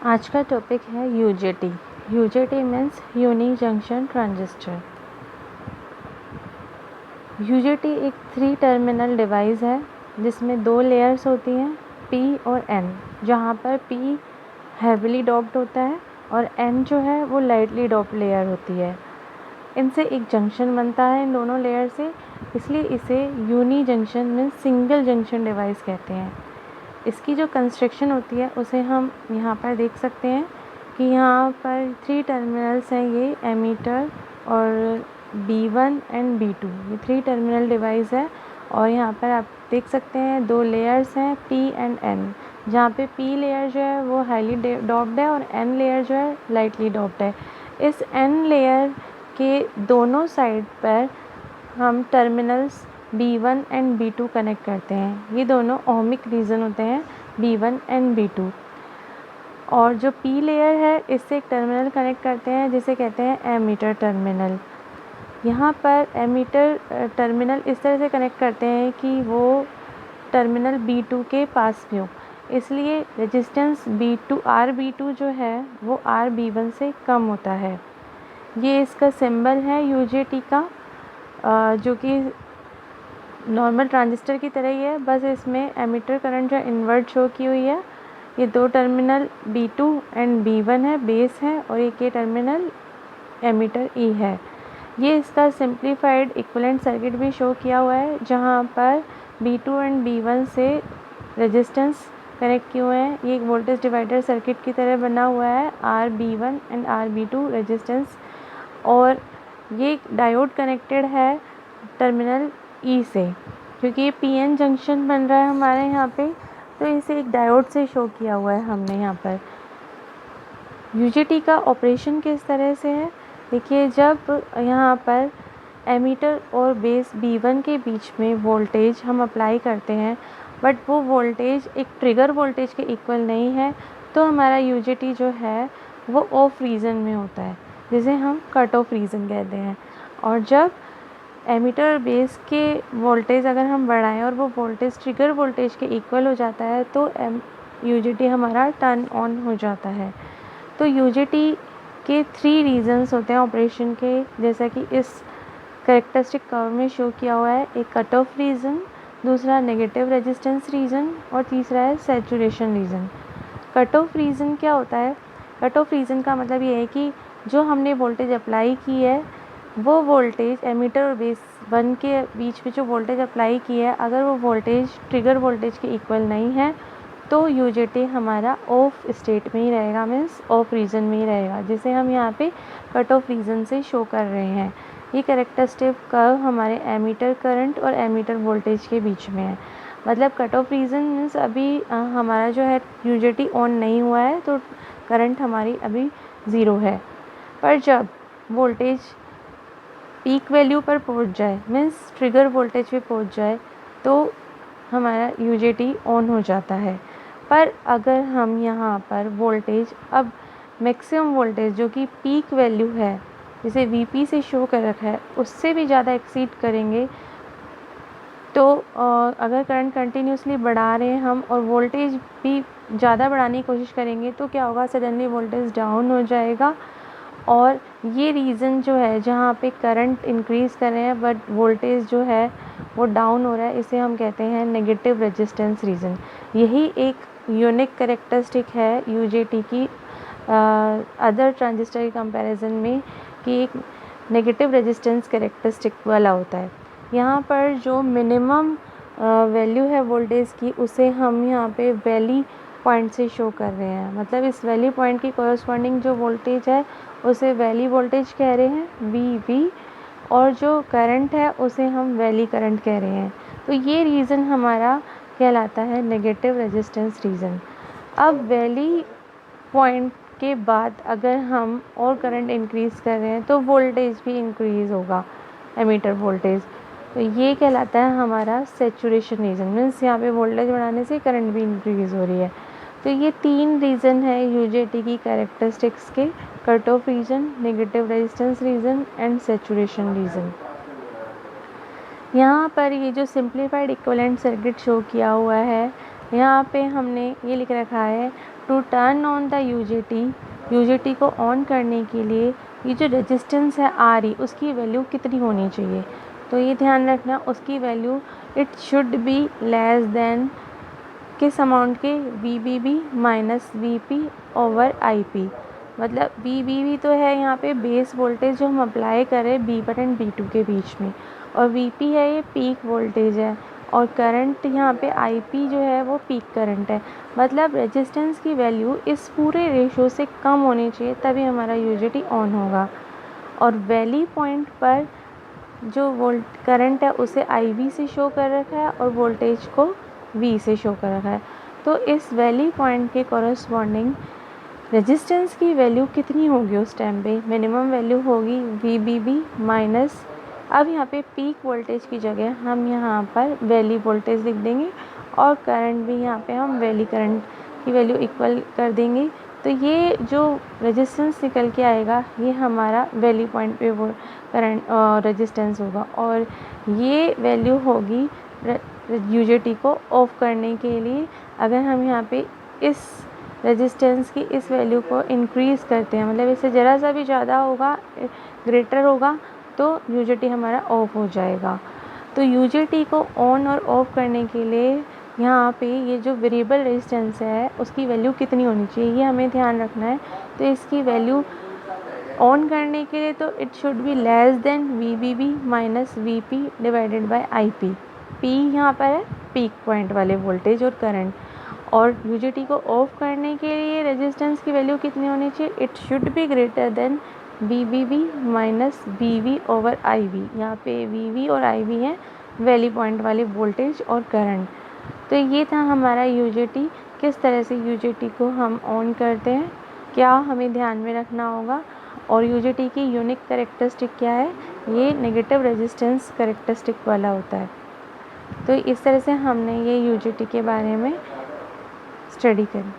आज का टॉपिक है UJT. UJT means unique junction transistor. UJT एक 3 टर्मिनल डिवाइस है जिसमें 2 लेयर्स होती हैं, P और N, जहाँ पर P हैवीली डॉप्ड होता है और N जो है वो लाइटली डॉप्ड लेयर होती है। इनसे एक जंक्शन बनता है इन दोनों लेयर से, इसलिए इसे unijunction means single junction device कहते हैं। इसकी जो कंस्ट्रक्शन होती है उसे हम यहाँ पर देख सकते हैं कि यहाँ पर 3 टर्मिनल्स हैं, ये एमीटर और B1 एंड B2, ये 3 टर्मिनल डिवाइस है। और यहाँ पर आप देख सकते हैं 2 लेयर्स हैं, P एंड N, जहाँ पे P लेयर जो है वो हाईली डॉप्ड है और N लेयर जो है लाइटली डॉप्ड है। इस N लेयर के दोनों साइड पर हम terminals B1 and B2 connect करते हैं। ये दोनों ओहमिक रीजन होते हैं, B1 एंड B2। और जो P लेयर है इससे एक टर्मिनल कनेक्ट करते हैं जिसे कहते हैं एमीटर टर्मिनल। यहाँ पर एमीटर टर्मिनल इस तरह से कनेक्ट करते हैं कि वो टर्मिनल B2 के पास भी हो, इसलिए रेजिस्टेंस RB2 जो है वो RB1 से कम होता है। ये इसका सिंबल है यूजेटी का, जो कि नॉर्मल ट्रांजिस्टर की तरह ही है, बस इसमें एमीटर करंट जो इन्वर्ट शो की हुई है। ये 2 टर्मिनल B2 एंड B1 है, बेस है, और एक ये टर्मिनल एमीटर E है। ये इसका सिंप्लीफाइड इक्विवेलेंट सर्किट भी शो किया हुआ है, जहाँ पर B2 एंड B1 से रेजिस्टेंस कनेक्ट किए हुए हैं। ये एक वोल्टेज डिवाइडर सर्किट की तरह बना हुआ है, RB1 एंड RB2 रेजिस्टेंस, और ये डायोड कनेक्टेड है टर्मिनल E से, क्योंकि ये PN जंक्शन बन रहा है हमारे यहाँ पे, तो इसे एक डायोड से शो किया हुआ है हमने यहाँ पर। यूजेटी का ऑपरेशन किस तरह से है, देखिए, जब यहाँ पर एमीटर और बेस B1 के बीच में वोल्टेज हम अप्लाई करते हैं, बट वो वोल्टेज एक ट्रिगर वोल्टेज के इक्वल नहीं है, तो हमारा यूजेटी जो है वो ऑफ रीजन में होता है, जिसे हम कट ऑफ रीजन कहते हैं। और जब एमीटर और बेस के वोल्टेज अगर हम बढ़ाएं और वो वोल्टेज ट्रिगर वोल्टेज के इक्वल हो जाता है, तो यूजेटी हमारा टर्न ऑन हो जाता है। तो यूजेटी के 3 रीजन्स होते हैं ऑपरेशन के, जैसा कि इस कैरेक्टरिस्टिक कर्व में शो किया हुआ है। एक कट ऑफ रीजन, दूसरा नेगेटिव रेजिस्टेंस रीजन, और तीसरा है saturation region. Cut off region क्या होता है? कट ऑफ रीजन का मतलब ये है कि जो हमने वोल्टेज अप्लाई की है, वो वोल्टेज एमीटर और बेस 1 के बीच में जो वोल्टेज अप्लाई की है, अगर वो वोल्टेज ट्रिगर वोल्टेज के इक्वल नहीं है, तो यूजेटी हमारा ऑफ स्टेट में ही रहेगा, मीन्स ऑफ रीजन में ही रहेगा, जिसे हम यहाँ पे कट ऑफ रीजन से शो कर रहे हैं। ये कैरेक्टरिस्टिक कर्व हमारे एमीटर करंट और एमीटर वोल्टेज के बीच में है। मतलब कट ऑफ रीजन मीन्स अभी हमारा जो है यूजेटी ऑन नहीं हुआ है, तो करंट हमारी अभी 0 है। पर जब वोल्टेज पीक वैल्यू पर पहुंच जाए, मीन्स ट्रिगर वोल्टेज पे पहुंच जाए, तो हमारा यूजेटी ऑन हो जाता है। पर अगर हम यहाँ पर वोल्टेज, अब मैक्सिमम वोल्टेज जो कि पीक वैल्यू है, जिसे Vp से शो कर रखा है, उससे भी ज़्यादा एक्सीड करेंगे, तो अगर करंट कंटिन्यूसली बढ़ा रहे हैं हम और वोल्टेज भी ज़्यादा बढ़ाने की कोशिश करेंगे, तो क्या होगा, सडनली वोल्टेज डाउन हो जाएगा। और ये रीज़न जो है जहाँ पे करंट इंक्रीज़ कर रहे हैं बट वोल्टेज जो है वो डाउन हो रहा है, इसे हम कहते हैं नेगेटिव रेजिस्टेंस रीजन। यही एक यूनिक कैरेक्टरिस्टिक है यूजेटी की अदर ट्रांजिस्टर के कंपैरिजन में, कि एक नेगेटिव रेजिस्टेंस कैरेक्टरिस्टिक वाला होता है। यहाँ पर जो मिनिमम वैल्यू है वोल्टेज की, उसे हम यहाँ पे वैली पॉइंट से शो कर रहे हैं। मतलब इस वैली पॉइंट की कॉरस्पॉन्डिंग जो वोल्टेज है उसे वैली वोल्टेज कह रहे हैं, VV, और जो करंट है उसे हम वैली करंट कह रहे हैं। तो ये रीज़न हमारा कहलाता है नेगेटिव रेजिस्टेंस रीज़न। अब वैली पॉइंट के बाद अगर हम और करंट इंक्रीज़ कर रहे हैं, तो वोल्टेज भी इंक्रीज़ होगा, एमीटर वोल्टेज। तो ये कहलाता है हमारा सैचुरेशन रीजन, मीन्स यहाँ पे वोल्टेज बढ़ाने से करंट भी इंक्रीज़ हो रही है। तो ये 3 रीज़न है यूजेटी की कैरेक्टरिस्टिक्स के, cut off region, negative resistance region and saturation region. यहाँ पर ये जो सिंप्लीफाइड इक्विवेलेंट सर्किट शो किया हुआ है, यहाँ पे हमने ये लिख रखा है to turn on the UJT को ऑन करने के लिए ये जो रेजिस्टेंस है RE उसकी वैल्यू कितनी होनी चाहिए। तो ये ध्यान रखना, उसकी value it should be less than किस अमाउंट के, VBB minus VP over IP। मतलब VBB तो है यहाँ पे बेस वोल्टेज जो हम अप्लाई करें B1 एंड B2 के बीच में, और VP है ये पीक वोल्टेज है, और करंट यहाँ पे IP जो है वो पीक करंट है। मतलब रेजिस्टेंस की वैल्यू इस पूरे रेशो से कम होनी चाहिए, तभी हमारा UJT ऑन होगा। और वैली पॉइंट पर जो करंट है उसे IV से शो कर रखा है और वोल्टेज को V से शो कर रखा है। तो इस वैली पॉइंट के कॉरस्पॉन्डिंग रेजिस्टेंस की वैल्यू कितनी होगी उस टाइम पे, मिनिमम वैल्यू होगी VBB माइनस, अब यहाँ पे पीक वोल्टेज की जगह हम यहाँ पर वैली वोल्टेज लिख देंगे, और करंट भी यहाँ पे हम वैली करंट की वैल्यू इक्वल कर देंगे। तो ये जो रेजिस्टेंस निकल के आएगा ये हमारा वैली पॉइंट पे वो करंट रेजिस्टेंस होगा, और ये वैल्यू होगी UJT को ऑफ करने के लिए। अगर हम यहाँ पे इस रेजिस्टेंस की इस वैल्यू को इंक्रीज़ करते हैं, मतलब इससे ज़रा सा भी ज़्यादा होगा, ग्रेटर होगा, तो UJT हमारा ऑफ हो जाएगा। तो UJT को ऑन और ऑफ करने के लिए यहाँ पे ये जो वेरिएबल रेजिस्टेंस है उसकी वैल्यू कितनी होनी चाहिए ये हमें ध्यान रखना है। तो इसकी वैल्यू ऑन करने के लिए तो it should be less than VBB minus VP divided by IP। P यहाँ पर है पीक पॉइंट वाले वोल्टेज और करंट, और UJT को ऑफ करने के लिए रेजिस्टेंस की वैल्यू कितनी होनी चाहिए, it should be greater than VBB minus VV over IV। यहाँ पे VV और IV हैं वैली पॉइंट वाले वोल्टेज और करंट। तो ये था हमारा UJT, किस तरह से UJT को हम ऑन करते हैं, क्या हमें ध्यान में रखना होगा, और UJT की यूनिक कैरेक्टरिस्टिक क्या है, ये नेगेटिव रेजिस्टेंस कैरेक्टरिस्टिक वाला होता है। तो इस तरह से हमने ये UJT के बारे में स्टडी करी।